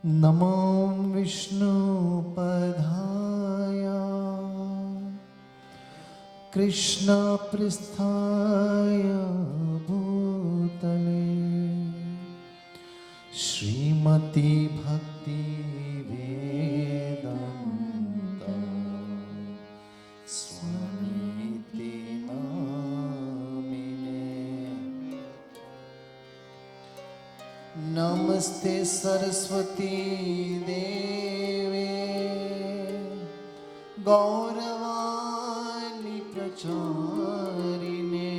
नमो विष्णुपदाय कृष्णपृष्ठाय भूतले श्रीमती भक्ति वेदांत स्वामीति नामिने। नमस्ते सरस्वती देवे गौरवाणी प्रचारिणे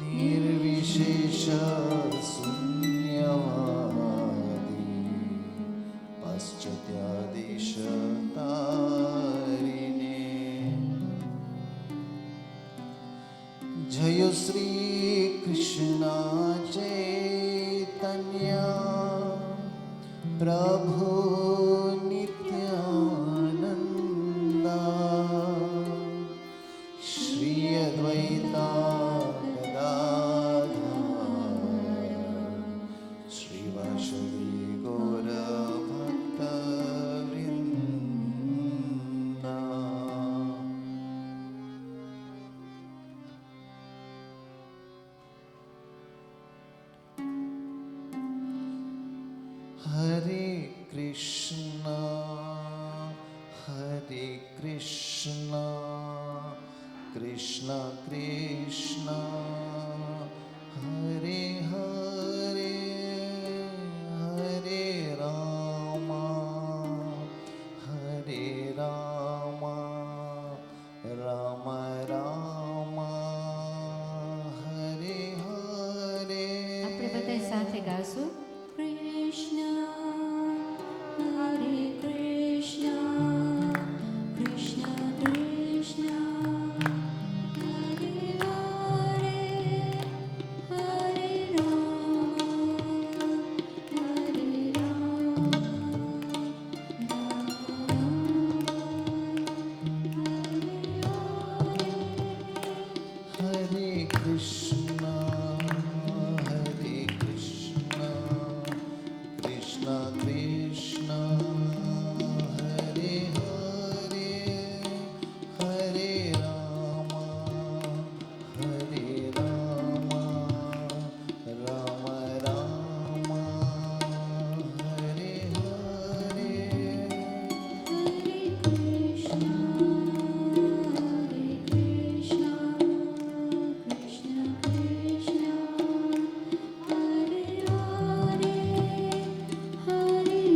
निर्विशेष शून्यवादी पाश्चात्यादेशतारिणे। जय श्री कृष्ण चैतन्य प्रभु नित्यानंद श्री अद्वैता गदाधर श्रीवासदि गौर भक्तवृंद। हरे कृष्णा कृष्णा कृष्णा हरे हरे हरे राम राम राम हरे हरे। આપણે બધા સાથે ગાશું. કૃષ્ણ હરે કૃષ્ણ કૃષ્ણ કૃષ્ણ હરે હરે હરે રામ हरे कृष्णा कृष्णा कृष्णा हरे हरे हरे राम राम राम हरे हरे। હરે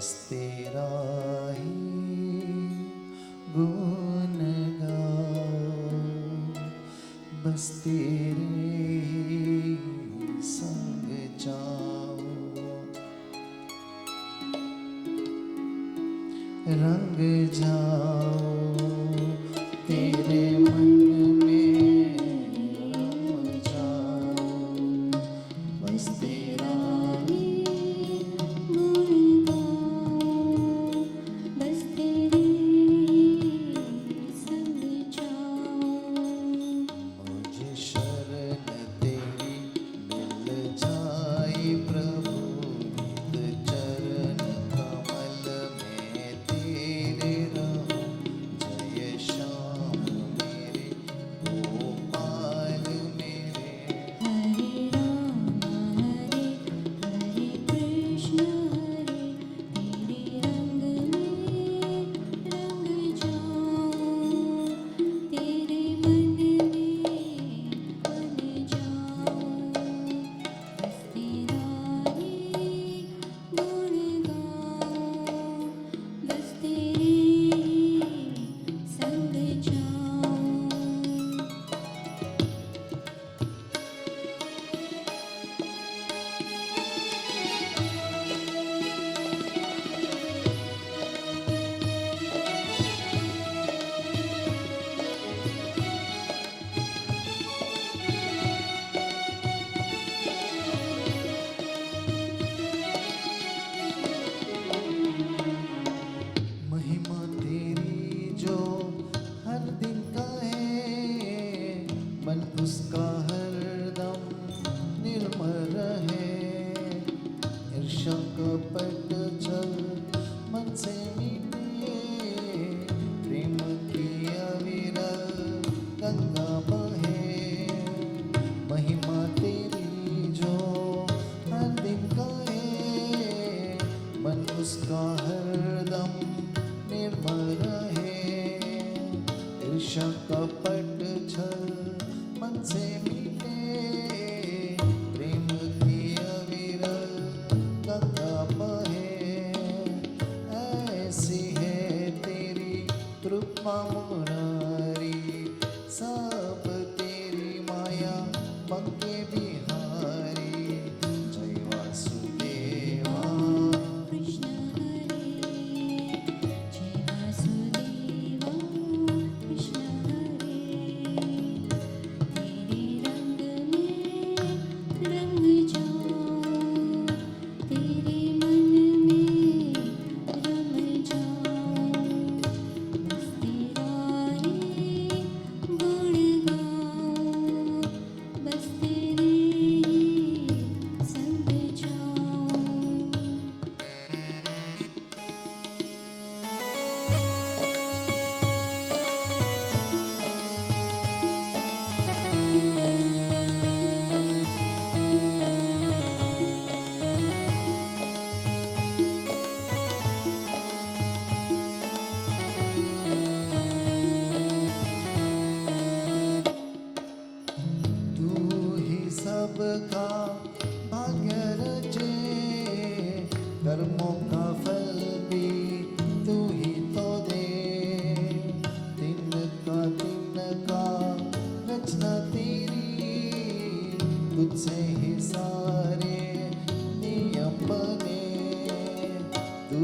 बस तेरा ही गुण गाओ, बस तेरे ही संग जाओ, रंग जाओ तेरे मन में, रम जाओ, बस तेरा ही गुण गाओ, बस तेरे संग जाओ। मुझे शरण तेरी मिल जाए प्रभु, नित चरण कमल में तेरे रहूं, जय श्याम मेरे गोपाल मेरे। हरे राम हरे हरे कृष्ण हरे, तेरे रंग में रंग जाऊं, तेरे मन में बन जाऊं, बस तेरा ही गुण गाऊं, बस तेरे ही संग जाऊं। महिमा तेरी जो हर दिन का है, मन उसका हरदम निर्मल रहे, ईर्ष्या कपट छल मन से मिटे, प्रेम की अविरल गंगा बहे। महिमा तेरी जो हर दिन का है, मन उसका हरदम निर्मल रहे, ईर्ष्या कपट छल मन से मिटे, प्रेम की अविरल गंगा बहे। ऐसी है तेरी कृपा मुरारी, सब तेरी माया पंके बिहारी, जय वासुदेवा। कृष्ण हरे जय वासुदेवा, कृष्ण हरे, तेरे रंग में रंग जाऊं, तेरे मन में रम जाऊं, बस तेरा ही गुण गाऊं, बस तेरे ही संग जाऊं। तू ही सबका भाग्य रचे, कर्मों का फल भी तू ही तो दे, तिनका रचना तेरी, तुझसे ही सारे नियम बने, तू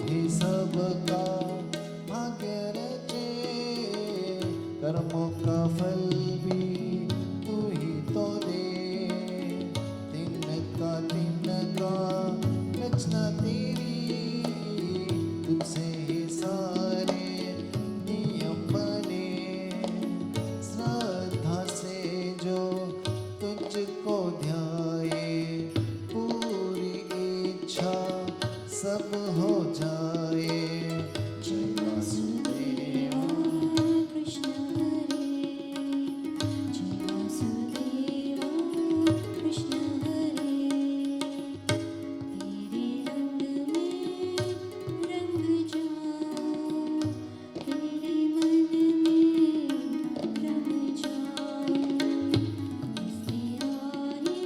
ही सबका भाग्य रचे, कर्मों का फल भी तू ही तो दे, तिनका रचना तेरी, तुझसे ही सारे नियम बने, श्रद्धा से जो तुझको ध्याए, पूरी इच्छा सब हो जाए, जय वासुदेवा। कृष्ण हरे जय वासुदेवा, कृष्ण हरे, तेरे रंग में रंग जाऊं, तेरे मन में रम जाऊं, बस तेरा ही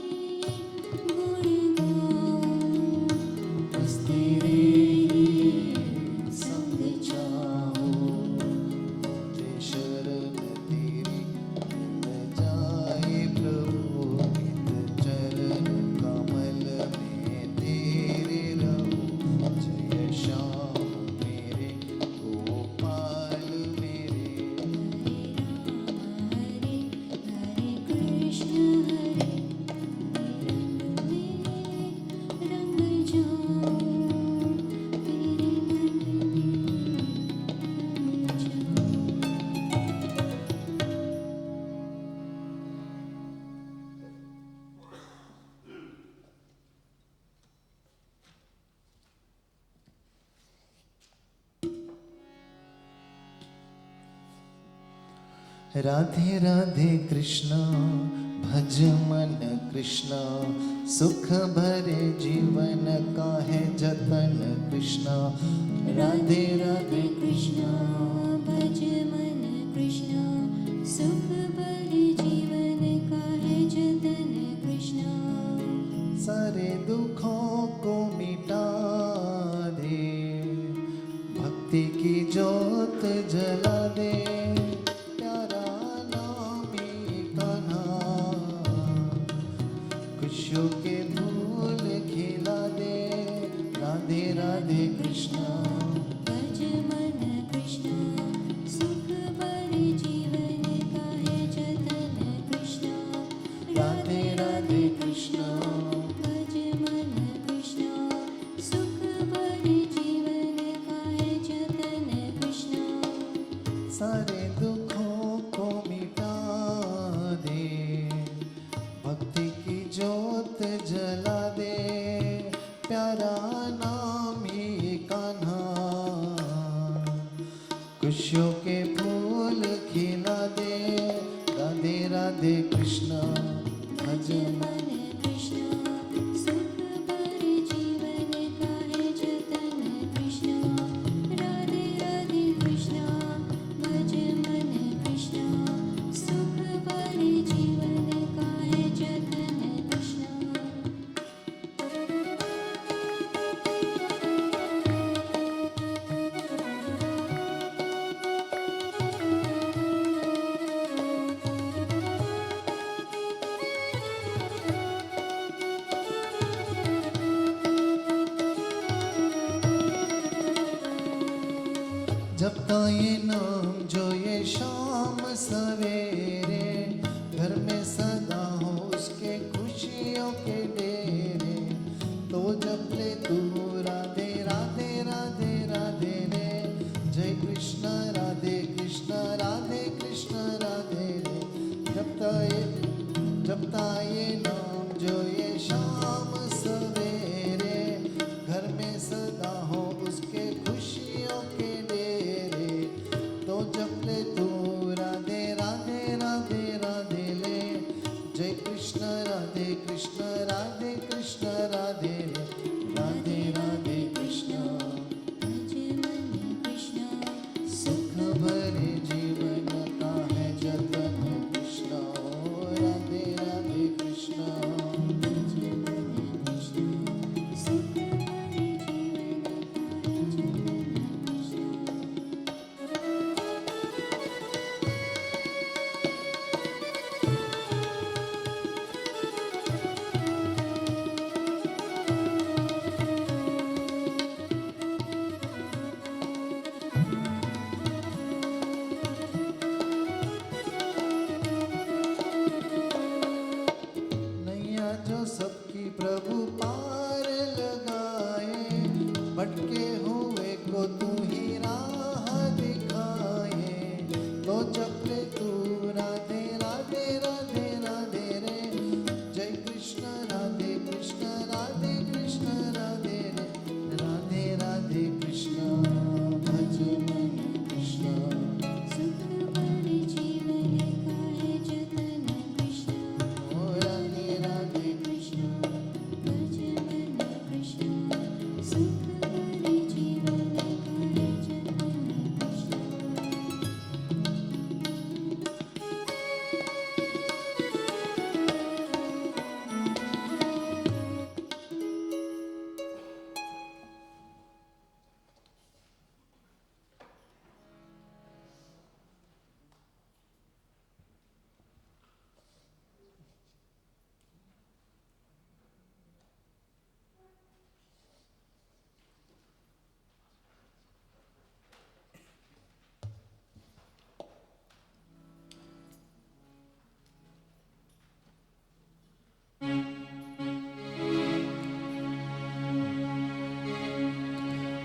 गुण गाऊं, बस तेरे ही राधे राधे कृष्णा भज मन कृष्णा सुख भरे जीवन का है जतन कृष्णा राधे राधे कृष्णा भज मन कृष्णा सुख भरे जीवन का है जतन कृष्णा सारे दुखों को मिटा दे भक्ति की ज्योत जला दे प्यारा नामी कान्हा खुशियों के फूल खिला दे राधे राधे कृष्णा भज मन कृष्णा सुख भरे जीवन का है जतन कृष्णा राधे राधे कृष्णा भज मन कृष्णा सुख भरे जीवन का है जतन कृष्णा सारे दुखों को मिटा दे भक्ति की ज्योत जला दे प्यारा नामी कान्हा खुशियों के फूल खिला दे राधे राधे कृष्णा भज मन कृष्णा सुख भरे जीवन का है जतन कृष्णा राधे राधे कृष्णा भज मन कृष्णा सुख भरे जीवन का है जतन कृष्णा जपता ये नाम जो ये शाम सवेरे घर में सदा हो उसके खुशियों के डेरे तो जप ले तू राधे राधे राधे राधे रे जय कृष्ण राधे कृष्ण राधे कृष्ण राधे रे जपता ये नाम जो ये शाम सवेरे घर में सदा हो उसके खुशियों के डेरे तो जप ले तू राधे राधे राधे राधे ले जय कृष्ण राधे कृष्ण राधे कृष्ण राधे रे राधे राधे कृष्ण भज मन कृष्णा सुख भरे जीवन का है जतन कृष्ण राधे राधे कृष्ण भज मन कृष्णा सुख भरे जीवन का है जतन कृष्णा नैया जो सबकी प्रभु पार लगाए भटके हुए को तू ही राह दिखाए तो जप ले तू राधे राधे राधे राधे रे जय कृष्ण राधे कृष्ण राधे कृष्ण राधे रे राधे राधे कृष्ण भज मन कृष्ण सुख भरे जीवन का है जतन कृष्णा राधे राधे कृष्ण भज मन कृष्णा सुख भरे जीवन का है जतन कृष्णा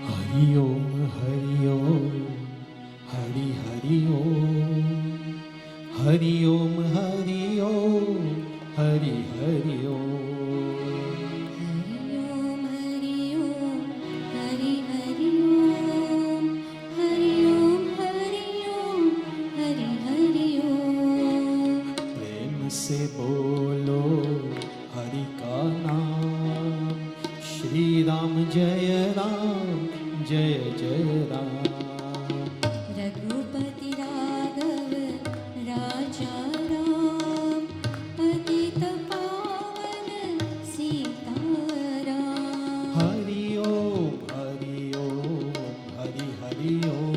हरि ओम हरि ओम हरि हरि ओम हरि ओम हरि ओम हरि हरि ओम हरि ओम हरि हरि ओम हरि ओम हरि ओम हरि हरि ओम जय राम जय जय राम। रघुपति राघव राजा राम, पतित पावन सीताराम। हरि ओम हरि ओम हरि हरि ओम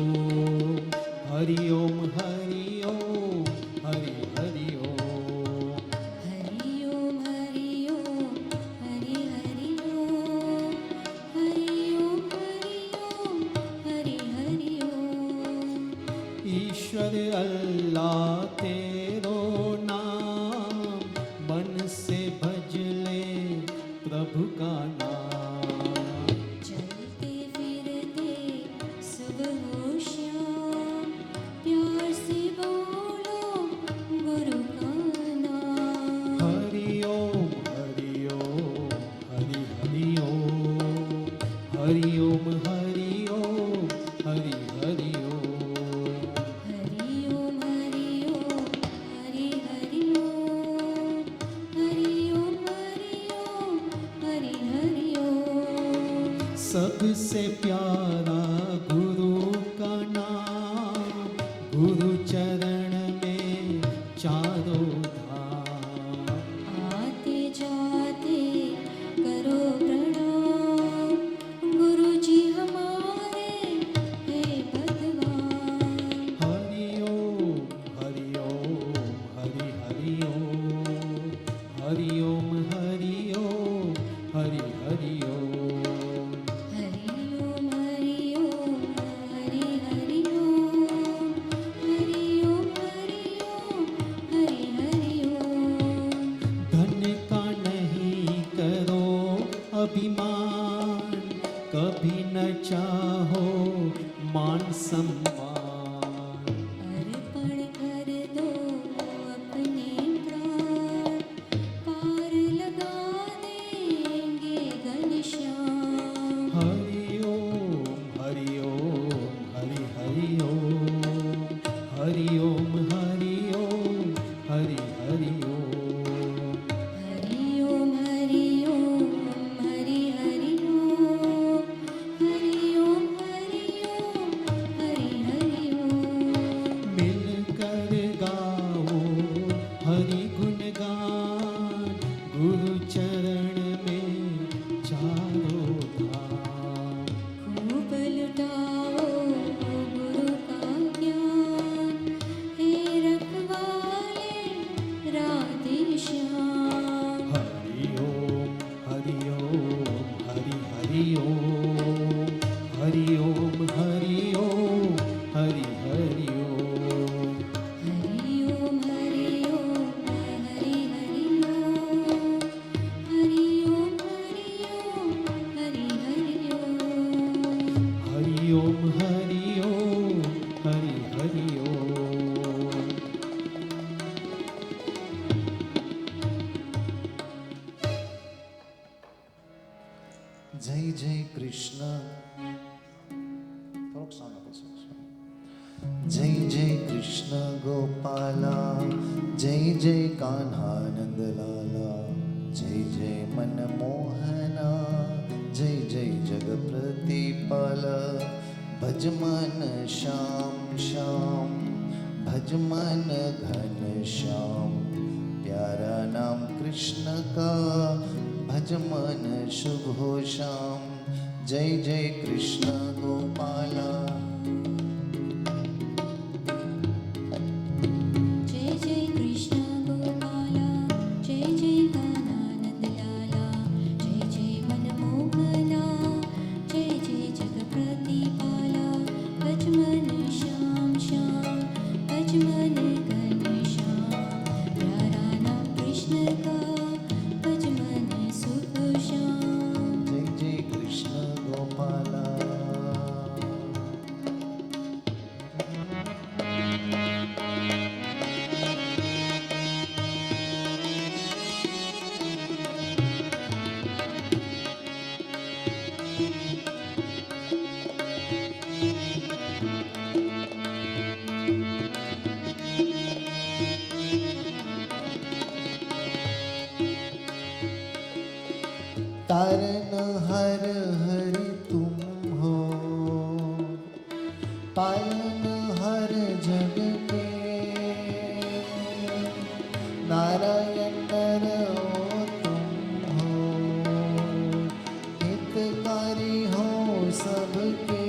हरि ओम हरि ओम हरि हरि ओम। हरि ओम हरि ओम हरि हरि ओम हरि ओम हरि हरि ओम। ईश्वर अल्लाह तेरो नाम, मन से भज ले प्रभु का नाम। चलते फिरते सुबह हो शाम, प्यार से बोलो गुरु का नाम। हरि ओम हरि ओम हरि हरि ओम हरि ओम हरि ओम हरि हरि ओम। हरि ओम हरि ओम हरि हरि ओम हरि ओम हरि हरि ओम। सबसे प्यारा गुरु का नाम, गुरु चरण में चारों धाम। आते जाते करो प्रणाम, गुरु जी हमारे हे भगवान। हरि ओम हरि ओम हरि हरि ओम हरि ओम हरि ओम हरि हरि ओम। हरि ओम हरि ओम हरि हरि ओम हरि ओम हरि हरि ओम। धन का नहीं करो अभिमान, कभी न चाहो मान सम्मान। अर्पण कर दो अपने प्राण, पार लगा देंगे घनश्याम। हरि ओम हरि ओम हरि हरि ओम हरि ओम हरि ओम हरि हरि ओम। हरि ओम हरि ओम हरि हरि ओम हरि ओम हरि हरि ओम। मिलकर गाओ हरि गुण गान, गुरु चरण में चारों धाम। खूब लुटाओ गुरु का ज्ञान, हे रखवाले राधे श्याम। हरि ओम हरि ओम हरि हरि ओम हरि ओम हरि ओम हरि हरि ओम। हरि ओम हरि ओम हरि हरि ओम हरि ओम हरि हरि ओम। हरि ओम हरि ओम हरि हरि ओम। जय जय कृष्ण। થોડોક sound આપો છો. जय जय कृष्ण गोपाला, जय जय कान्हा नंद लाला, जय जय मनमोहना, जय जय जगप्रतिपाल। भज मन श्याम श्याम, भज मन घन श्याम, प्यारा नाम कृष्ण का, भज मन शुभ श्याम। जय जय कृष्ण गोपाला। जय जय कृष्ण गोपाला, जय जय कान्हानंद लाला, जय जय मनमोहना, जय जय जगप्रतिपाला। भज मन श्याम श्याम, भज मन घन श्याम, प्यारा नाम कृष्ण का, भज मन सुख श्याम। जय जय कृष्ण गोपाला। तारनहार हरि तुम हो, पालनहार जग के, नारायण नर हो तुम हो, हितकारी हो सबके।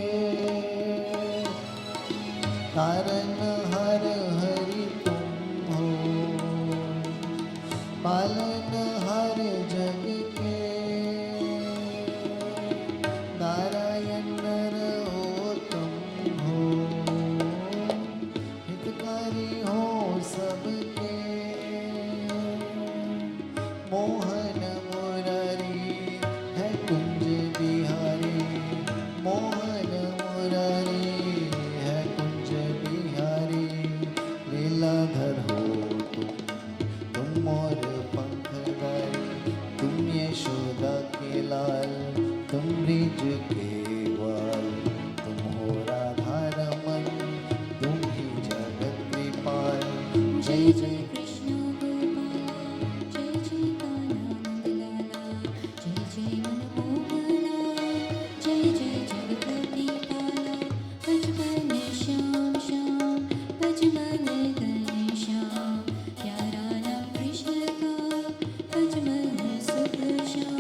तारनहार हरि तुम हो, पालनहार जग के, नारायण नर हो तुम हो, हितकारी हो सबके। मोहन मुरारी है कुंज बिहारी, मोहन मुरारी है कुंज बिहारी। लीलाधर हो तुम मोर पंखधारी, तुम यशोदा के लाल, तुम ब्रिज के ग्वाल। तुम हो राधा रमन, तुम ही जगत कृपाल। जय जय कृष्ण गोपाला, जय जय कान्हा नंदलाला, जय जय मनमोहना, जय जय जगपति पाला। भज मन श्याम श्याम, भज मन घनश्याम, प्यारा नाम कृष्ण का, भज मन सुख श्याम।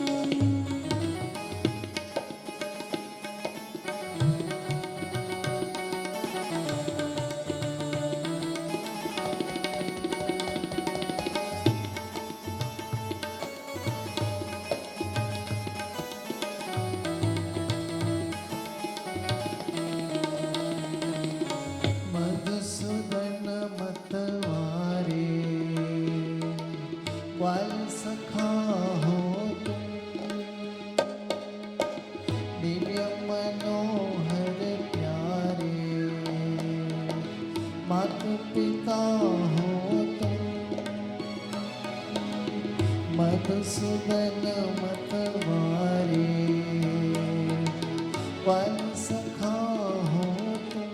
मधुसूदन मतवारे, ग्वाल सखा हो तुम, दिव्य मनोहर प्यारे, माता पिता हो तुम। मधुसूदन मतवारे, ग्वाल सखा हो तुम,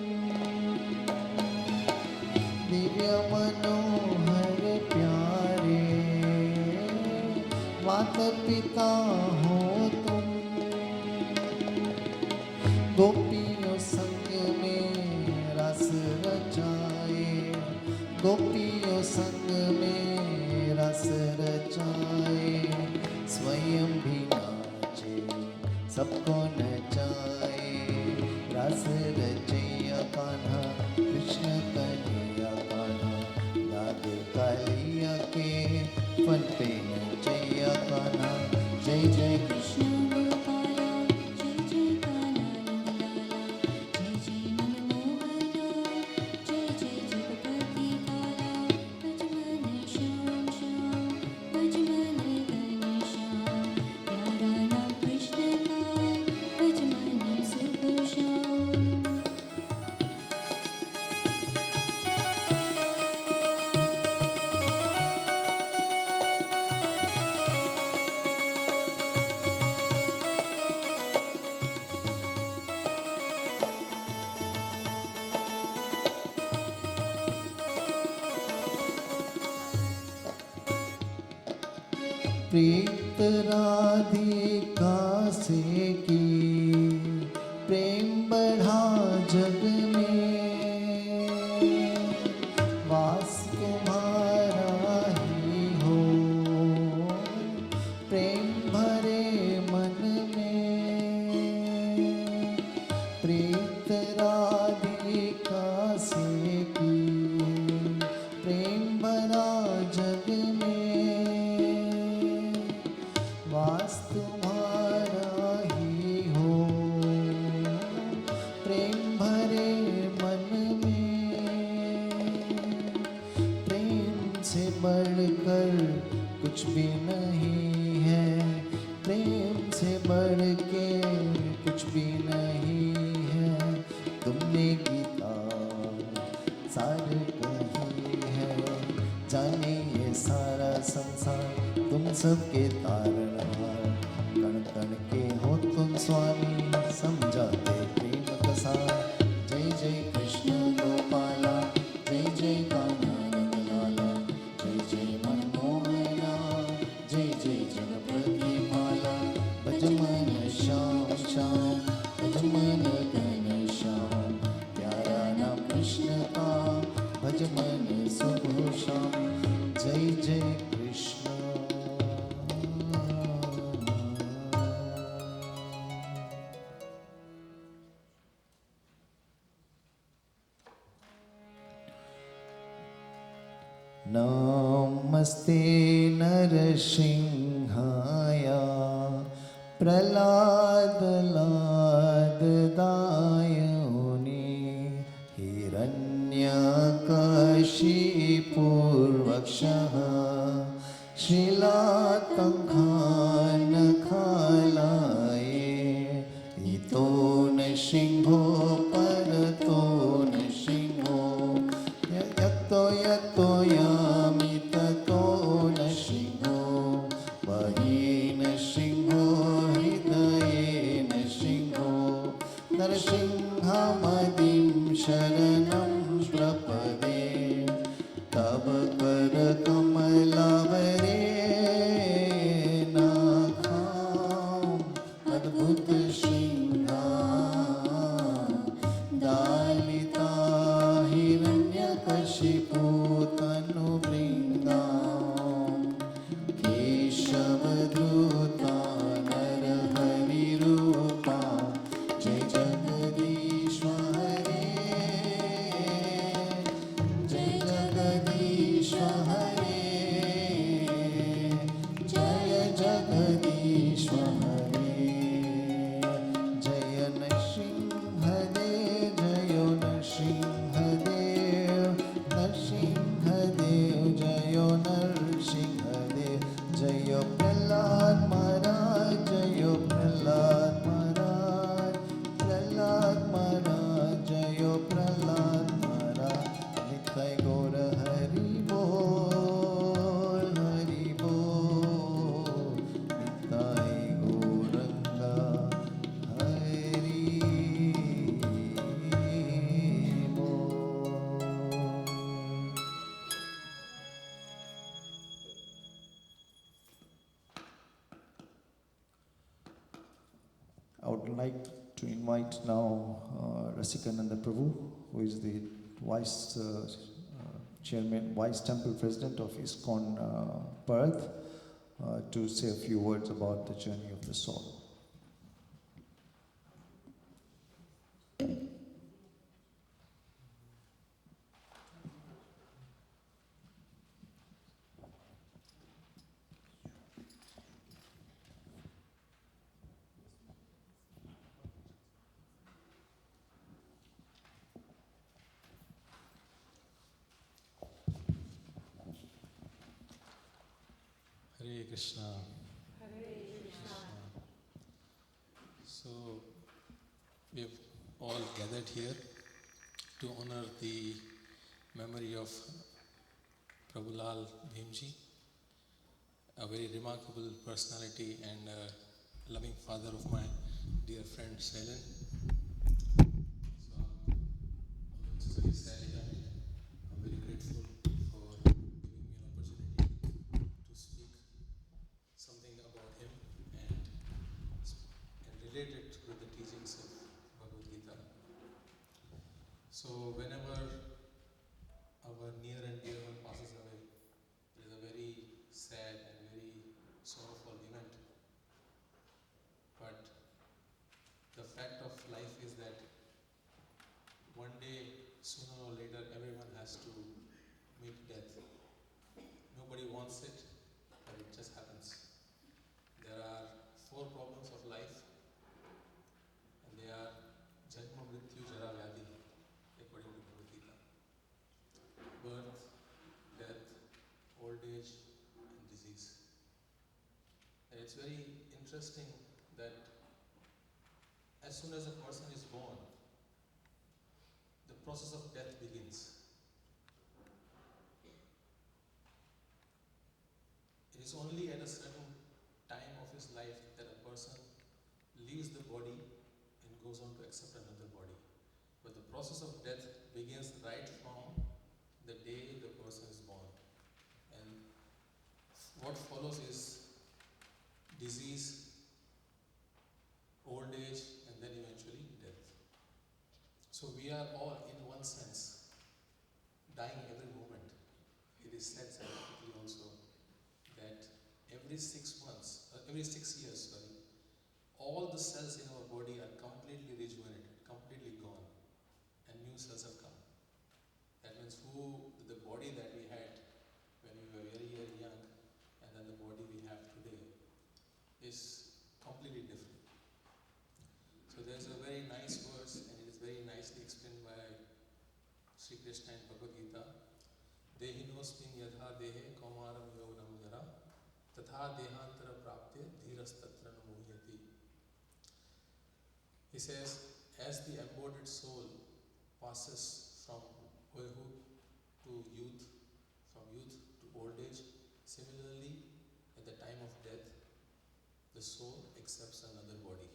दिव्य मनोहर प्यारे, माता पिता हो तुम। गोपियों संग में रस रचाए, गोपियों संग में रस रचाए। स्वयं भी नाचे सबको नचाए, रस रचैया कान्हा कृष्ण कन्हैया कान्हा। लाग कालिया के फन पे नचैया कान्हा। जय जय कृष्ण गोपाला, जय जय कान्हा नंदलाला, जय जय मनमोहना, जय जय जगपति पाला। भज मन श्याम श्याम, भज मन घनश्याम, प्यारा नाम कृष्ण का, भज मन सुख श्याम। प्रीत राधिका से की, प्रेम बढ़ा जग में। वास तुम्हारा ही हो, प्रेम भरे मन में। प्रीत राधिका से की, प्रेम भरा जग में। वास तुम्हारा ही हो, प्रेम भरे मन में। प्रेम से बढ़कर कुछ भी नहीं है, प्रेम से बढ़ के कुछ भी नहीं है। तुमने गीता सार कही है, जाने ये सारा संसार तुम सबके तारणहार। कण कण के हो तुम स्वामी, समझाते प्रेम कसा। जय जय कृष्ण गोपाला, जय जय कान्हा नंदलाला, जय जय मनमोहना, जय जय जगपति पाला। नमस्ते नरसिंहाय प्रह्लादलाददायुनि हिरण्यकशिपूर्वक्षः शिलातङ्खानखालाये इतो न सिंहो परतो न सिंहो यतो यतो यामि ततो न सिंहो बहि न सिंहो हृदये न सिंहो नरसिंहमदिं शरणं प्रपदे तव करकमलावरे नाखाम् अद्भुत सिंहा दालिता हिरण्यकशिपु तनुभृङ्गाम् केशवधृता नरहरिरूपा जय जगदीश्वर हरे जय जगदीश्वर हरे जय जगदीश्वर हरे जय नरसिंहदेव जय नरसिंहदेव नरसिंहदेव जय नरसिंहदेव जय प्रह्लाद महाराज जय प्रह्लाद महाराज प्रह्लाद महाराज जय प्रह्लाद महाराज नित्य गौर हरि बोल नित्य गौरंगा हरि बोल। I would like to invite now Rasikananda Prabhu, who is the Vice Chairman, Vice Temple President of ISKCON Perth, to say a few words about the journey of the soul. Hare Krishna. So, we have all gathered here to honor the memory of Prabhulal Bhimji, a very remarkable personality and a loving father of my dear friend Sailen. So, it's very sad event. I'm very grateful for giving me an opportunity to speak something about him and relate it with the teachings of Bhagavad Gita. So whenever our near and dear one passes away, it is a very sad and very sorrowful event. But the fact of life is that one day, sooner or later, everyone has to meet death. Nobody wants it, but it just happens. There are 4 problems of life, and they are Janma, Mrityu, Jara, Vyadhi, according to Bhagavad Gita. Birth, death, old age, and disease. And it's very interesting that as soon as a person is born, the process of death begins. It is only at a certain time of his life that a person leaves the body and goes on to accept another body. But the process of death begins right from the day the person is born. And what follows is disease, old age, and then eventually death. So we are all, in one sense, dying every moment. It is said scientifically also that every 6 years, all the cells in our body are completely rejuvenated, completely gone, and new cells have come. That means the body that we had Krishna in Bhagavad Gita, Dehinosmin yadha dehe kaumaram yoganam yara tatha dehantara prapte dhirastatra namuhyati. He says, as the embodied soul passes from boyhood to youth, from youth to old age, similarly, at the time of death, the soul accepts another body.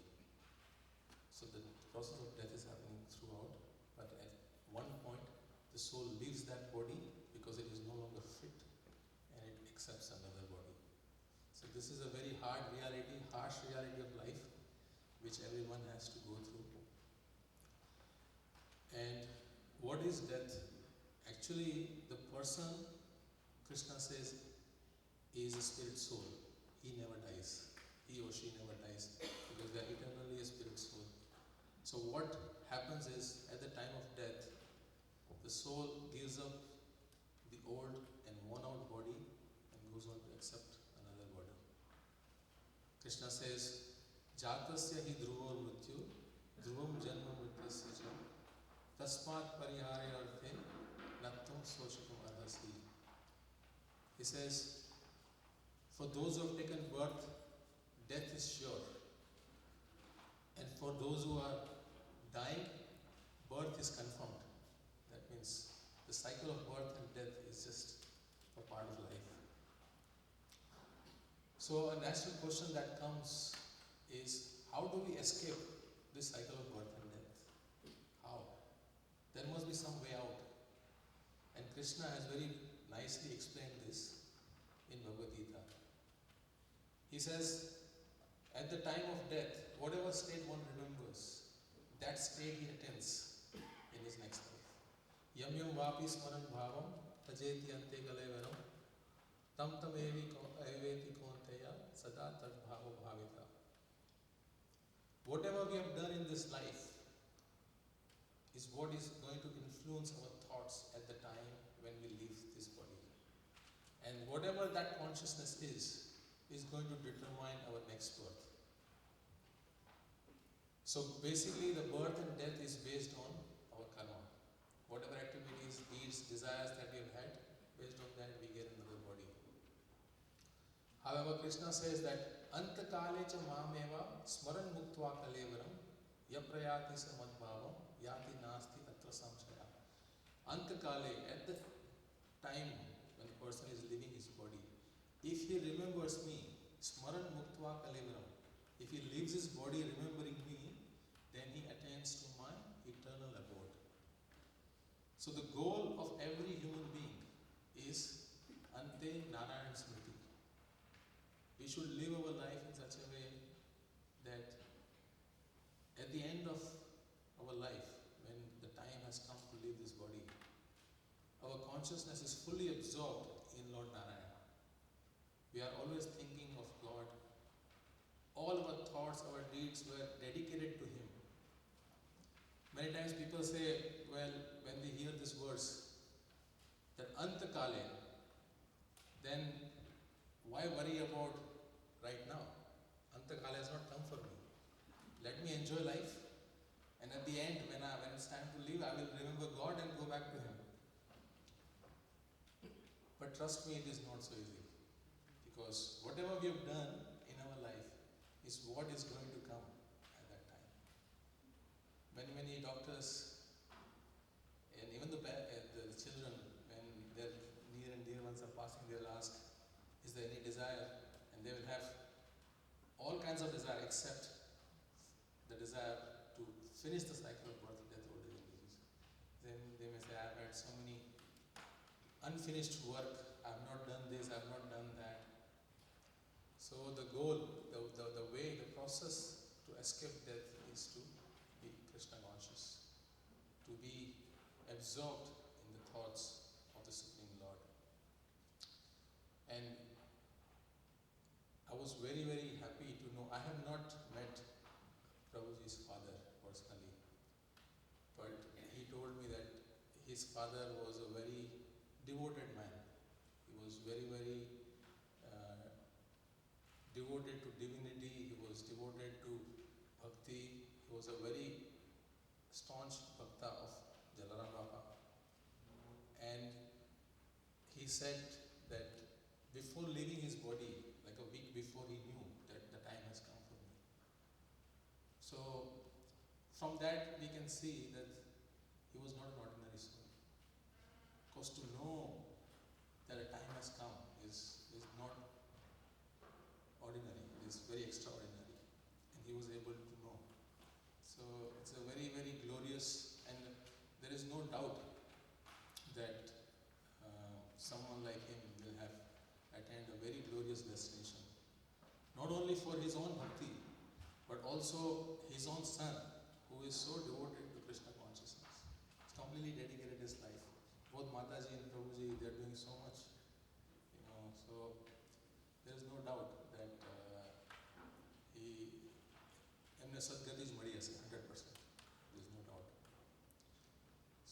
So the process of death is happening throughout, but at one point, the soul leaves that body because it is no longer fit and it accepts another body. So this is a very hard reality, harsh reality of life, which everyone has to go through. And what is death? Actually, the person, Krishna says, is a spirit soul. He never dies. He or she never dies because they are eternally a spirit soul. So what happens is, at the time of death, the soul gives up the old and worn-out body and goes on to accept another body. Krishna says, Jatasya hi dhruvo mrityu, dhruvam janma mrityasya cha, tasmat parihare arthe, nattam sochitum arhasi. He says, for those who have taken birth, death is sure. And for those who are dying, birth is confirmed. That means the cycle of birth and death is just a part of life. So a natural question that comes is, how do we escape this cycle of birth and death? How? There must be some way out. And Krishna has very nicely explained this in Bhagavad Gita. He says, at the time of death, whatever state one remembers, that state he attains in his next life. Yam yam vapi smaran bhavam tajeti ante kalevaram tam tam eveti konteya sada tad bhavo bhavita. Whatever we have done in this life is what is going to influence our thoughts at the time when we leave this body. And whatever that consciousness is going to determine our next birth. So basically the birth and death is based on our karma. Whatever activities, deeds, desires that we have had, based on that we get another body. However, Krishna says that antakale cha mameva smaran muktva kalevaram yaprayati samadbhavam yati nasti atra samshaya. Antakale, at the time when the person is leaving his body, if he remembers me, smaran muktva kalevaram, if he leaves his body remembering me, then he attains to my eternal abode. So the goal of every human being is ante Narayan Smriti. We should live our life in such a way that at the end of our life, when the time has come to leave this body, our consciousness is fully absorbed in Lord Narayana. We are always thinking of God. All our thoughts, our deeds were dedicated to Him. Many times people say, well, when they hear this verse, that Antakale, then why worry about right now? Antakale has not come for me. Let me enjoy life, and at the end, when it's time to leave, I will remember God and go back to Him. But trust me, it is not so easy. Because whatever we have done in our life is what is going to come at that time. Many doctors and even the children, when their near and dear ones are passing, they will ask, is there any desire? And they will have all kinds of desire except the desire to finish the cycle of birth, death, old age and disease. Then they may say, I have had so many unfinished work, I have not done this, I have not done that. So the goal, the way, the process to escape death is to be Krishna conscious, to be absorbed in the thoughts of the Supreme Lord. And I was very, very happy to know, I have not met Prabhuji's father personally, but he told me that his father was a very devoted man. He was very, very devoted to divinity, he was devoted to bhakti, he was a very staunch bhakta of Jalaram Baba. said that before leaving his body, like a week before, he knew that the time has come for me. So from that we can see that he was not an ordinary soul. Because to know that a time has come is not ordinary, it is very extraordinary. And he was able to know. So it's a very, very glorious, and there is no doubt that someone like him will have attained a very glorious destination. Not only for his own bhakti, but also his own son, who is so devoted to Krishna consciousness. He's completely dedicated his life. Both Mataji and Prabhuji, they are doing so much, so there is no doubt that એમને સદગતિ જ મળી હશે 100%. There is no doubt.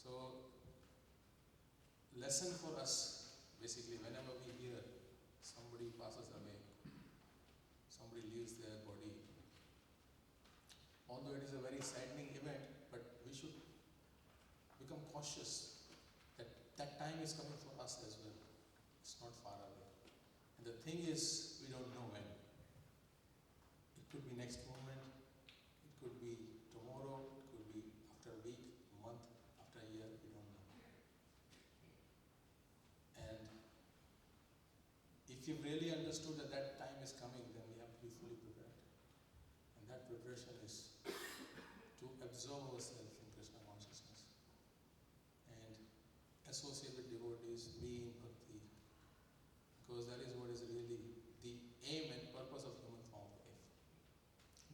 So lesson for us, basically, whenever we hear somebody passes away, somebody leaves their body, although it is a very saddening event, but we should become cautious that that time is coming for us as well. It's not far away. And the thing is, we don't know when. It could be next moment, it could be tomorrow, it could be after a week, a month, after a year, we don't know. And if you've really understood that that time is coming, then we have to be fully prepared. And that preparation is to absorb ourselves in Krishna consciousness and associate with devotees, be in bhakti, because that is what is really the aim and purpose of human form of life.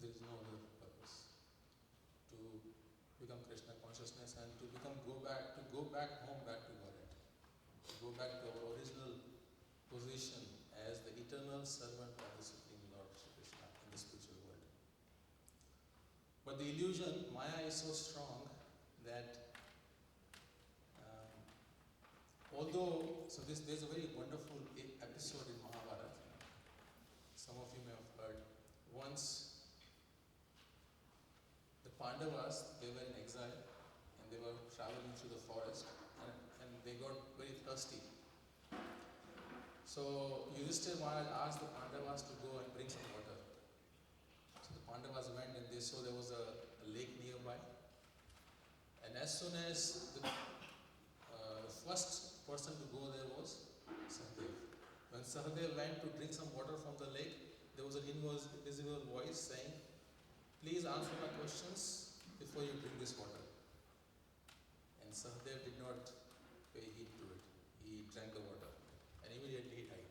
There is no other purpose. To become Krishna consciousness and to go back home, back to Godhead. To go back to our original position as the eternal servant of the Supreme Lord Shri Krishna in the spiritual world. But the illusion, Maya, is so strong that there's a very wonderful episode in Mahabharata. Some of you may have heard. Once the Pandavas, they were in exile and they were traveling through the forest and they got very thirsty. So Yudhishthira Maharaj asked the Pandavas to go and bring some water. So the Pandavas went and they saw there was a lake nearby. And as soon as the first person to go there was Sahadev. When Sahadev went to drink some water from the lake, there was an invisible voice saying, "Please answer my questions before you drink this water." And Sahadev did not pay heed to it. He drank the water and immediately he died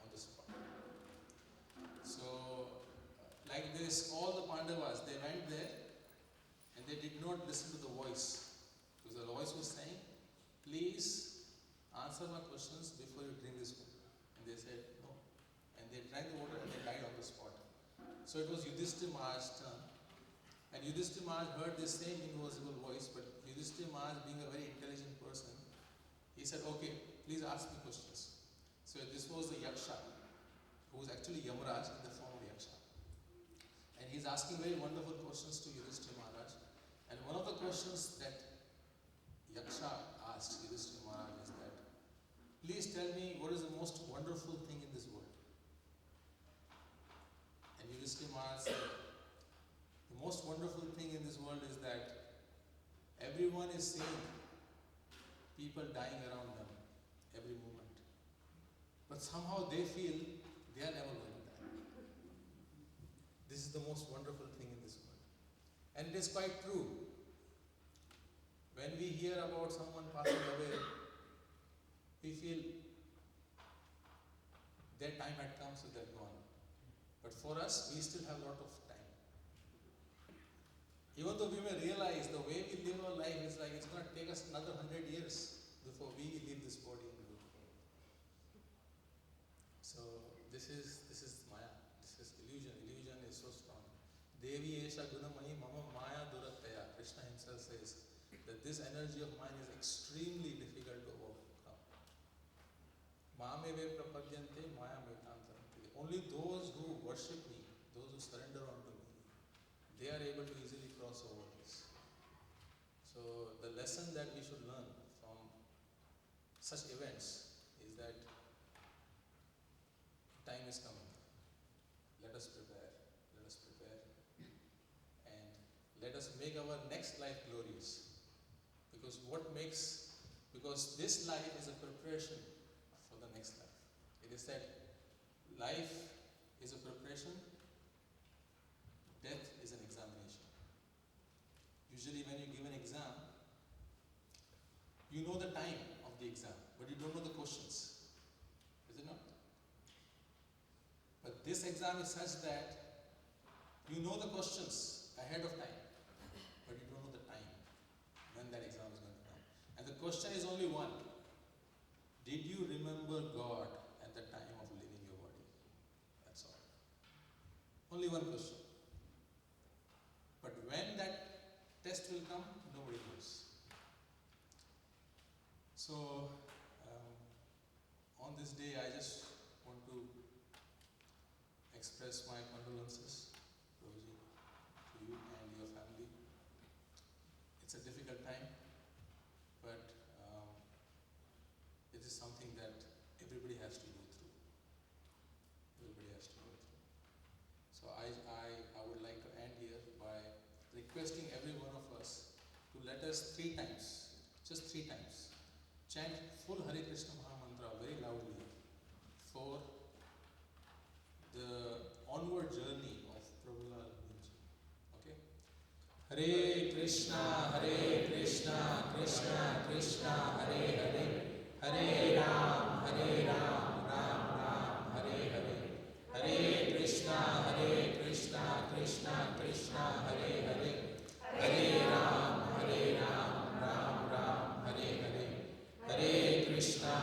on the spot. So, like this, all the Pandavas, they went there and they did not listen to the voice. Because the voice was saying, "Please answer my questions before you drink this water." And they said, "No." And they drank the water and they died on the spot. So it was Yudhishthira Maharaj's turn. And Yudhishthira Maharaj heard this same invisible voice, but Yudhishthira Maharaj, being a very intelligent person, he said, "Okay, please ask me questions." So this was the Yaksha, who was actually Yamaraj in the form of Yaksha. And he's asking very wonderful questions to Yudhishthira Maharaj. And one of the questions that Yaksha asked Yudhishthira Maharaj is that, "Please tell me what is the most wonderful thing in this world?" And Yudhishthira Maharaj said, "The most wonderful thing in this world is that everyone is seeing people dying around them every moment. But somehow they feel they are never going to die. This is the most wonderful thing in this world." And it is quite true. When we hear about someone passing away, we feel their time had come, so they're gone. But for us, we still have a lot of time. Even though we may realize the way we live our life is like it's going to take us another 100 years before we leave this body and go. So this is Maya. This is illusion. Illusion is so strong. Devi Esha Gunamahi Mama Maya Durataya. Krishna himself says that this energy of mine is extremely difficult to overcome. Mameve prapadyante Maya metantaranti. Only those who worship me, those who surrender unto me, they are able to easily cross over this. So the lesson that we should learn from such events is is coming. Let us prepare. Let us prepare. And let us make our next life glorious. Because this life is a preparation for the next life. It is said, life is a preparation, death is an examination. Usually when you give an exam, you know the time of the exam, but you don't know the questions. Is it not? But this exam is such that you know the questions ahead of time, but you don't know the time when that exam is going to come. And the question is only one. Did you remember God at the time of leaving your body? That's all. Only one question. But when that test will come, nobody knows. So, on this day, I just want to express my condolences, Prabhuji, to you and your family. It's a difficult time, but it is something that everybody has to go through. Everybody has to go through. So I would like to end here by requesting every one of us to let us 3 times, just 3 times, chant full Hare Krishna Maha Mantra very loudly for the onward journey of Prabhulal Bhimji. Okay? Hare Krishna, Krishna Krishna, Hare Hare, Hare Ram, Ram Ram, Hare Hare. Hare Krishna, Krishna Krishna, Hare Hare, Hare Ram, Ram Ram, Hare Hare. Hare Krishna,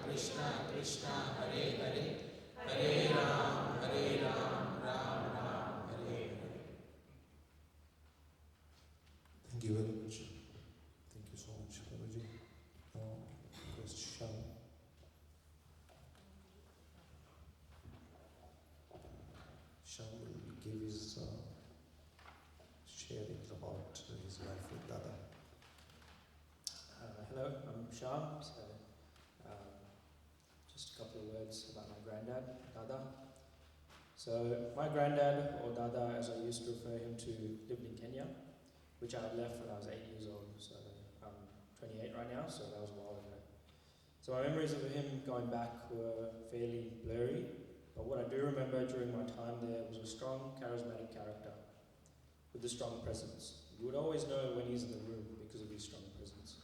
Krishna Krishna, Hare Hare, Hare Ram, Ram Ram, Hare Hare. Thank you very much. Thank you so much, Prabhuji. Now, request Shyam. Shyam will give his sharing about his life with Dada. Hello, I'm Shah. So, just a couple of words about my granddad, Dada. So, my granddad, or Dada as I used to refer him to, lived in Kenya, which I had left when I was 8 years old. So, I'm 28 right now, so that was a while ago. So, my memories of him going back were fairly blurry, but what I do remember during my time there was a strong, charismatic character with a strong presence. You would always know when he's in the room because of his strong presence.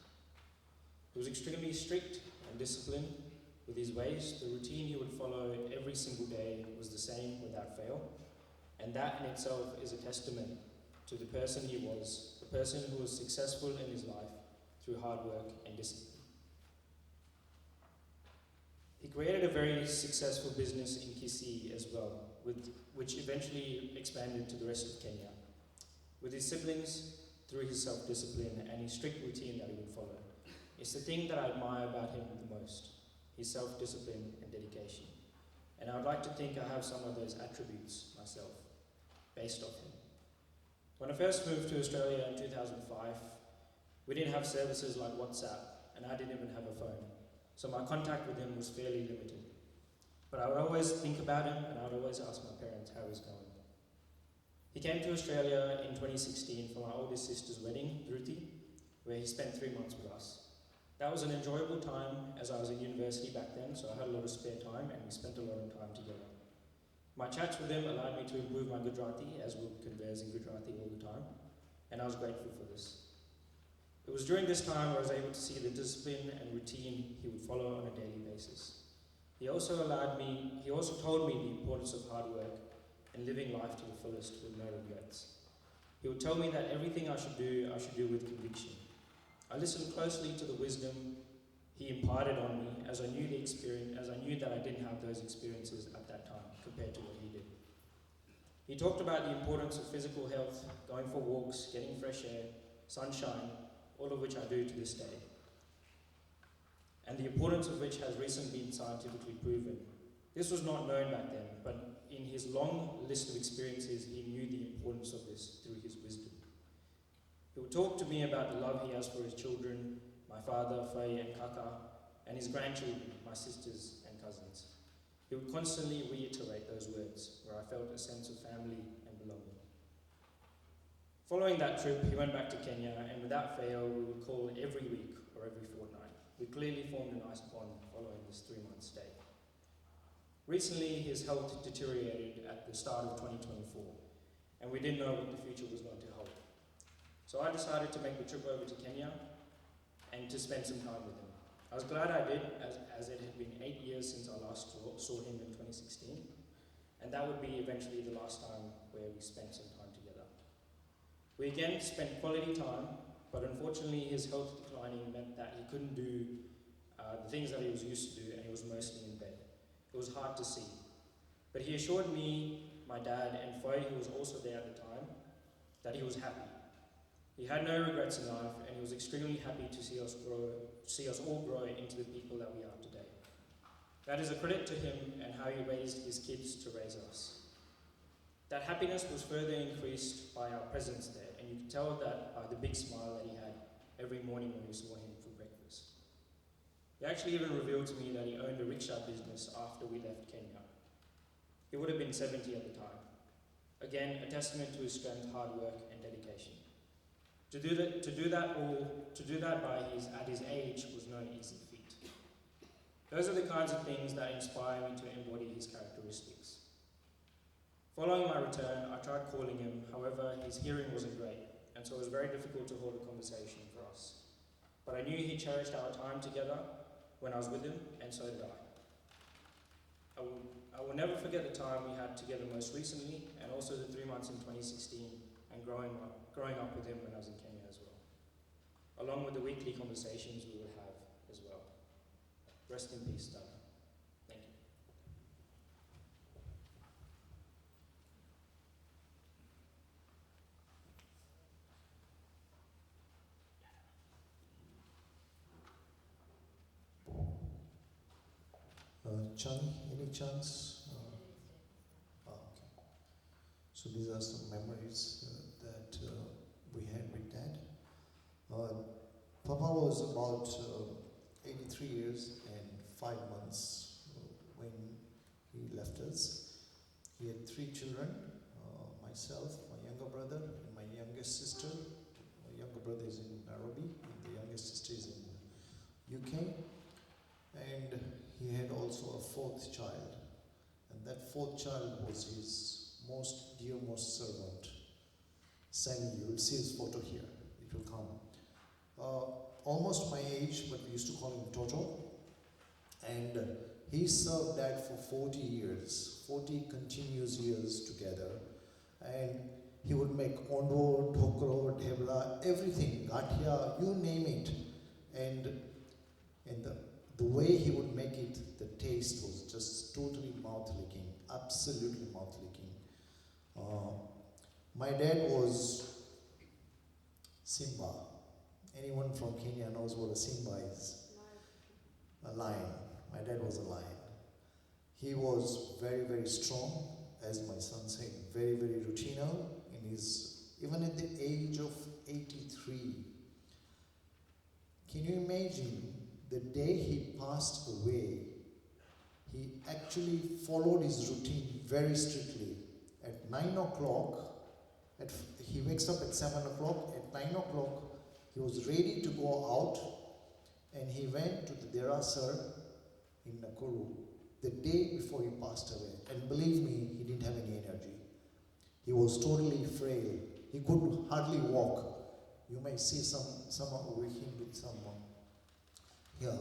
He was extremely strict and disciplined with his ways. The routine he would follow every single day was the same without fail. And that in itself is a testament to the person he was, the person who was successful in his life through hard work and discipline. He created a very successful business in Kisii as well, which eventually expanded to the rest of Kenya. With his siblings, through his self-discipline and his strict routine that he would follow. It's the thing that I admire about him the most, his self-discipline and dedication. And I would like to think I have some of those attributes myself, based off him. When I first moved to Australia in 2005, we didn't have services like WhatsApp, and I didn't even have a phone. So my contact with him was fairly limited. But I would always think about him, and I would always ask my parents how he's going. He came to Australia in 2016 for my oldest sister's wedding, Dhruti, where he spent 3 months with us. That was an enjoyable time as I was at university back then, so I had a lot of spare time and we spent a lot of time together. My chats with him allowed me to improve my Gujarati, as we converse in Gujarati all the time, and I was grateful for this. It was during this time where I was able to see the discipline and routine he would follow on a daily basis. He also told me the importance of hard work and living life to the fullest with no regrets. He would tell me that everything I should do with conviction. I listened closely to the wisdom he imparted on me as I knew that I didn't have those experiences at that time compared to what he did. He talked about the importance of physical health, going for walks, getting fresh air, sunshine, all of which I do to this day, and the importance of which has recently been scientifically proven. This was not known back then, but in his long list of experiences, he knew the importance of this through his wisdom. He would talk to me about the love he has for his children, my father, Faye and Kaka, and his grandchildren, my sisters and cousins. He He would constantly reiterate those words, where I felt a sense of family and belonging. Following that trip, he went back to Kenya, and without fail, we would call every week or every fortnight. We clearly formed a nice bond following this 3-month stay. Recently, his health deteriorated at the start of 2024, and we didn't know what the future was going to hold. So I decided to make the trip over to Kenya and to spend some time with him. I was glad I did, as it had been 8 years since I last saw him in 2016, and that would be eventually the last time where we spent some time together. We again spent quality time, but unfortunately his health declining meant that he couldn't do the things that he was used to do, and he was mostly in bed. It was hard to see. But he assured me, my dad, and Foy, who was also there at the time, that he was happy. He had no regrets in life, and he was extremely happy to see us all grow into the people that we are today. That is a credit to him and how he raised his kids to raise us. That happiness was further increased by our presence there, and you could tell that by the big smile that he had every morning when we saw him for breakfast. He actually even revealed to me that he owned a rickshaw business after we left Kenya. He would have been 70 at the time. Again, a testament to his strength, hard work, and dedication. To do that at his age was no easy feat. Those are the kinds of things that inspire me to embody his characteristics. Following my return, I tried calling him, however, his hearing wasn't great, and so it was very difficult to hold a conversation for us. But I knew he cherished our time together when I was with him, and so did I. I will never forget the time we had together most recently, and also the 3 months in 2016, and growing up with him when I was in Kenya as well, along with the weekly conversations we would have as well. Rest in peace, Dad. Thank you. Chani, any chance? Okay. So these are some memories that we had with Dad. Papa was about 83 years and 5 months when he left us. He had 3 children, myself, my younger brother, and my youngest sister. My younger brother is in Nairobi, and the youngest sister is in UK. And he had also a 4th child, and that 4th child was his most dear, most servant, Sammy. You will see his photo here, it will come. Almost my age, but we used to call him Toto, and he served Dad for 40 years, 40 continuous years together, and he would make ondo, dhokro, dhebla, everything, gathia, you name it, and the way he would make it, the taste was just totally mouth-licking, absolutely mouth-licking. My dad was Simba. Anyone from Kenya knows what a Simba is? A lion. My dad was a lion. He was very, very strong, as my son said, very, very routinal. Even at the age of 83. Can you imagine? The day he passed away, he actually followed his routine very strictly. At 9 o'clock, he wakes up at 7 o'clock, at 9 o'clock, he was ready to go out, and he went to the Derasar in Nakuru the day before he passed away. And believe me, he didn't have any energy. He was totally frail. He could hardly walk. You may see some over him with some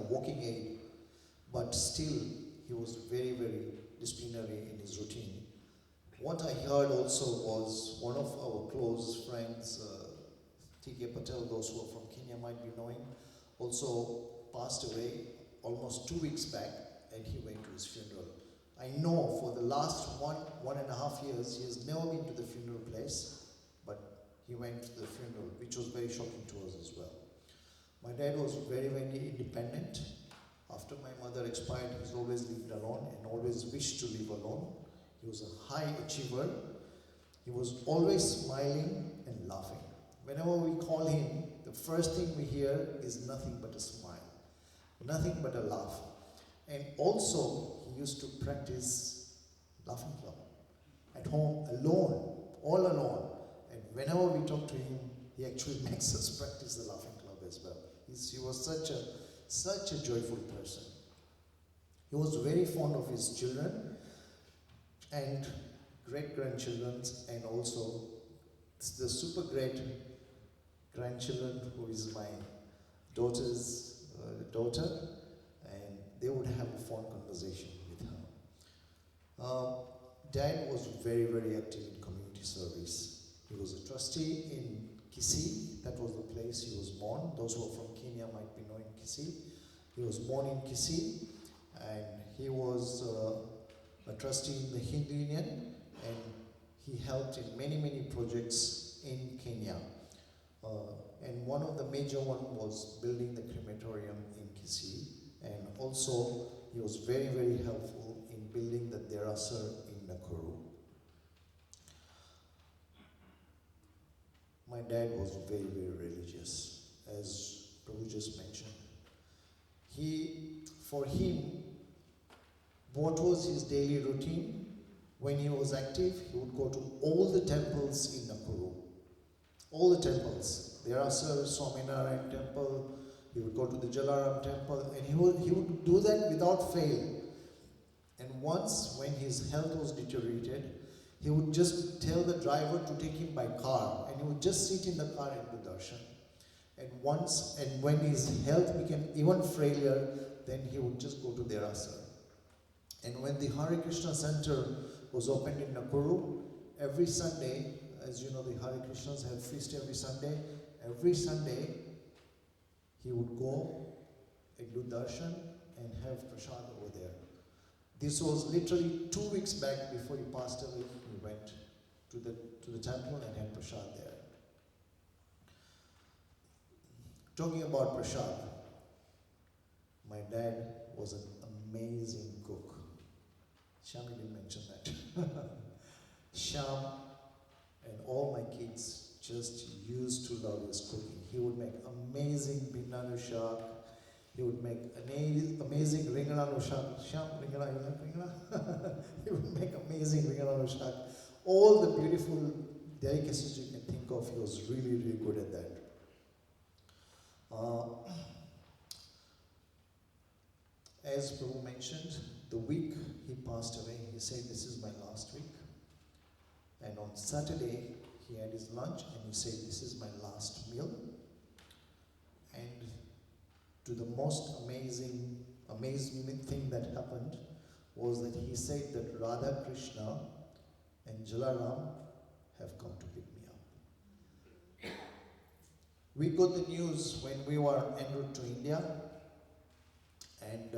walking aid, but still he was very, very disciplinary in his routine. What I heard also was one of our close friends, T.K. Patel, those who are from Kenya might be knowing, also passed away almost 2 weeks back, and he went to his funeral. I know for the last 1.5 years, he has never been to the funeral place, but he went to the funeral, which was very shocking to us as well. My dad was very, very independent. After my mother expired, he's always lived alone and always wished to live alone. He was a high achiever. He was always smiling and laughing. Whenever we call him, the first thing we hear is nothing but a smile, nothing but a laugh. And also, he used to practice Laughing Club at home, alone, all alone. And whenever we talk to him, he actually makes us practice the Laughing Club as well. He was such a joyful person. He was very fond of his children and great-grandchildren, and also the super great grandchildren, who is my daughter's daughter, and they would have a fond conversation with her. Dad was very, very active in community service. He was a trustee in Kisii. That was the place he was born. Those who are from Kenya might be knowing Kisii. He was born in Kisii, and he was a trustee in the Hindu Union, and he helped in many, many projects in Kenya. And one of the major ones was building the crematorium in Kisii, and also he was very, very helpful in building the Derasar in Nakuru. My dad was very, very religious, as Prabhu just mentioned. For him, what was his daily routine? When he was active, he would go to all the temples in Nakuru. All the temples. Derasar, Swaminarayan temple, he would go to the Jalaram temple, and he would do that without fail. And once, when his health was deteriorated, he would just tell the driver to take him by car, and he would just sit in the car and do darshan. And when his health became even frailer, then he would just go to Derasar. And when the Hare Krishna Center was opened in Nakuru, every Sunday, as you know, the Hare Krishnas have feast every Sunday. Every Sunday, he would go and do darshan and have prasad over there. This was literally 2 weeks back before he passed away. He went to the temple and had prasad there. Talking about prasad, my dad was an amazing cook. Shyam didn't mention that. Shyam and all my kids just used to love his cooking. He would make amazing binanu shak. He would make amazing ringaranu shak. Shyam, ringara, you like ringara? He would make amazing ringaranu shak. All the beautiful delicacies you can think of, he was really, really good at that. As Prabhu mentioned, the week he passed away, he said, "This is my last week." And on Saturday, he had his lunch and he said, "This is my last meal." And to the most amazing thing that happened was that he said that Radha Krishna and Jalaram have come to pick me up. We got the news when we were en route to India, and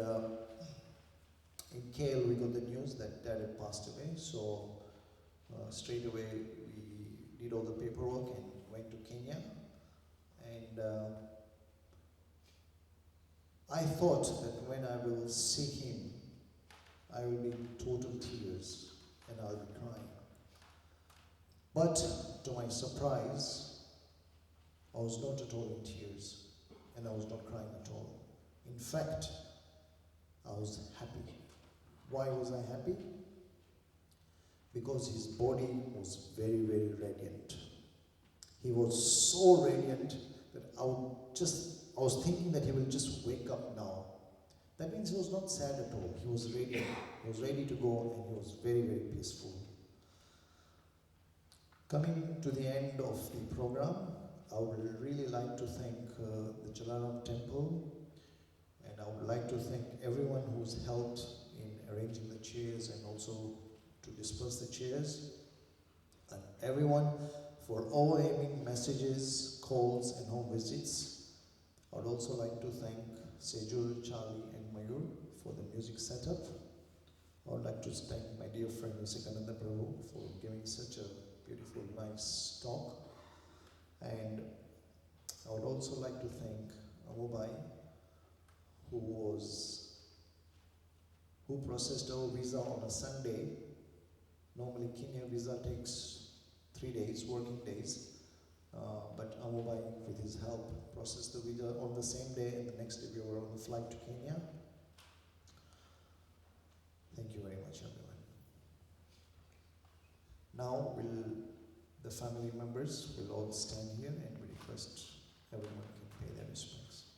in KL we got the news that Dad had passed away. So straight away we did all the paperwork and went to Kenya. And I thought that when I will see him, I will be in total tears and I'll be crying. But to my surprise, I was not at all in tears and I was not crying at all. In fact, I was happy. Why was I happy? Because his body was very, very radiant. He was so radiant that I was thinking that he will just wake up now. That means he was not sad at all. He was radiant. He was ready to go and he was very, very peaceful. Coming to the end of the program, I would really like to thank the Jalaram Temple, and I would like to thank everyone who's helped in arranging the chairs and also to disperse the chairs, and everyone for overwhelming messages, calls and home visits. I would also like to thank Sejul, Charlie and Mayur for the music setup. I would like to thank my dear friend Visakananda Prabhu for giving such a beautiful, nice talk. And I would also like to thank Amubai, who processed our visa on a Sunday. Normally Kenya visa takes 3 days, working days. But Amubai, with his help, processed the visa on the same day, and the next day we were on the flight to Kenya. Thank you very much, everyone. Now, the family members will all stand here and we request everyone can pay their respects.